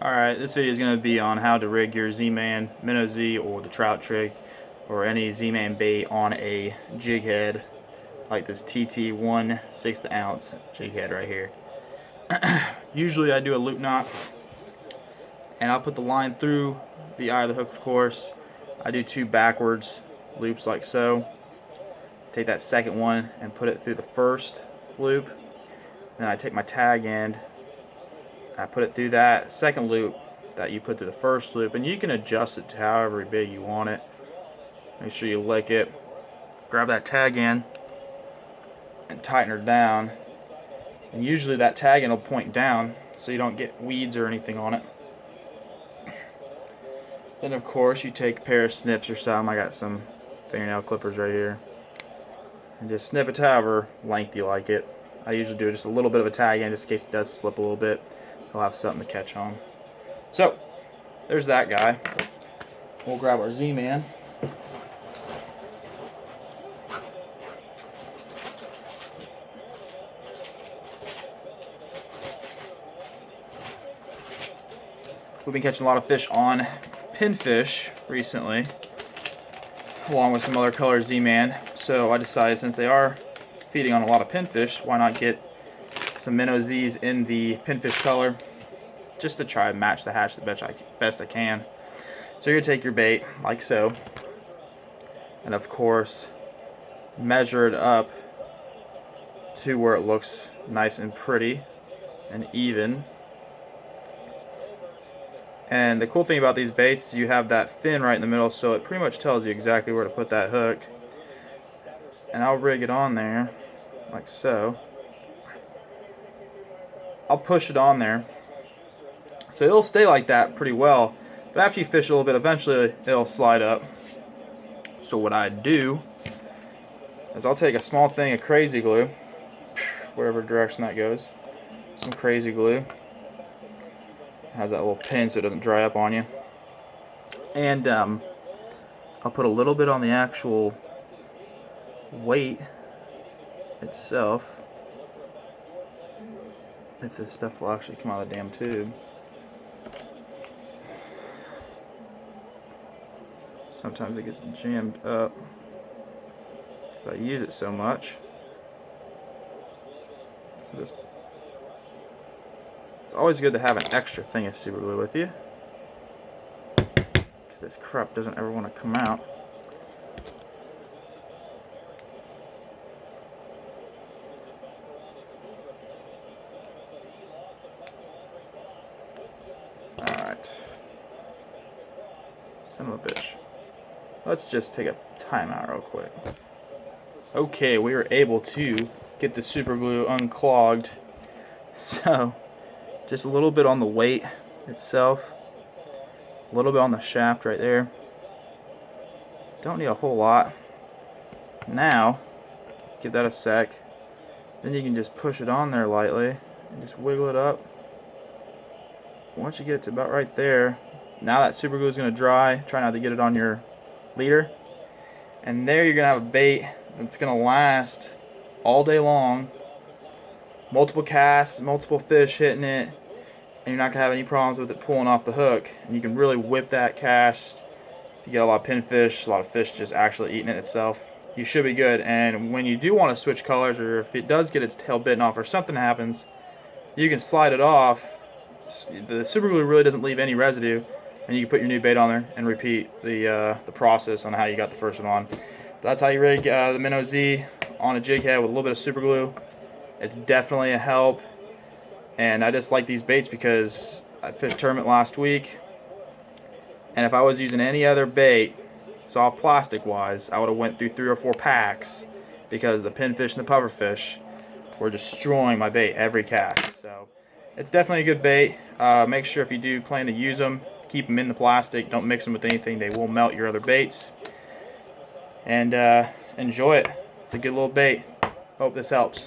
Alright, this video is going to be on how to rig your Zman MinnowZ or the trout trick or any Zman bait on a jig head like this TT 1/6 ounce jig head right here. Usually I do a loop knot and I'll put the line through the eye of the hook, of course. I do 2 backwards loops like so. Take that second one and put it through the first loop. Then I take my tag end, I put it through that second loop that you put through the first loop, and you can adjust it to however big you want it. Make sure you lick it, grab that tag end and tighten her down, and usually that tag end will point down so you don't get weeds or anything on it. Then of course you take a pair of snips or something. I got some fingernail clippers right here, and just snip it to however length you like it. I usually do just a little bit of a tag end just in case it does slip a little bit. We'll have something to catch on. So there's that guy. We'll grab our Z-Man. We've been catching a lot of fish on pinfish recently, along with some other color Z-Man. So I decided, since they are feeding on a lot of pinfish, why not get some MinnowZs in the pinfish color, just to try and match the hatch the best I can. So you're going to take your bait like so, and of course measure it up to where it looks nice and pretty and even. And the cool thing about these baits is you have that fin right in the middle, so it pretty much tells you exactly where to put that hook. And I'll rig it on there like so. I'll push it on there, so it'll stay like that pretty well, but after you fish a little bit, eventually it'll slide up. So what I do is I'll take a small thing of crazy glue, wherever direction that goes, some crazy glue. It has that little pin so it doesn't dry up on you, and I'll put a little bit on the actual weight itself, if this stuff will actually come out of the damn tube. Sometimes it gets jammed up if I use it so much. So it's always good to have an extra thing of super glue with you, because this crap doesn't ever want to come out. Alright. Son of a bitch. Let's just take a timeout real quick. Okay, we were able to get the super glue unclogged. So, just a little bit on the weight itself, a little bit on the shaft right there. Don't need a whole lot. Now, give that a sec. Then you can just push it on there lightly and just wiggle it up. Once you get to about right there, now that super glue is going to dry. Try not to get it on your leader. And there you're going to have a bait that's going to last all day long. Multiple casts, multiple fish hitting it, and you're not going to have any problems with it pulling off the hook. And you can really whip that cast. If you get a lot of pinfish, a lot of fish just actually eating it itself, you should be good. And when you do want to switch colors, or if it does get its tail bitten off or something happens, you can slide it off. The super glue really doesn't leave any residue, and you can put your new bait on there and repeat the process on how you got the first one on. That's how you rig the MinnowZ on a jig head with a little bit of super glue. It's definitely a help, and I just like these baits because I fished tournament last week, and if I was using any other bait, soft plastic wise, I would have went through 3 or 4 packs, because the pinfish and the pufferfish were destroying my bait every cast. So it's definitely a good bait. Make sure if you do plan to use them, keep them in the plastic. Don't mix them with anything. They will melt your other baits. And enjoy it. It's a good little bait. Hope this helps.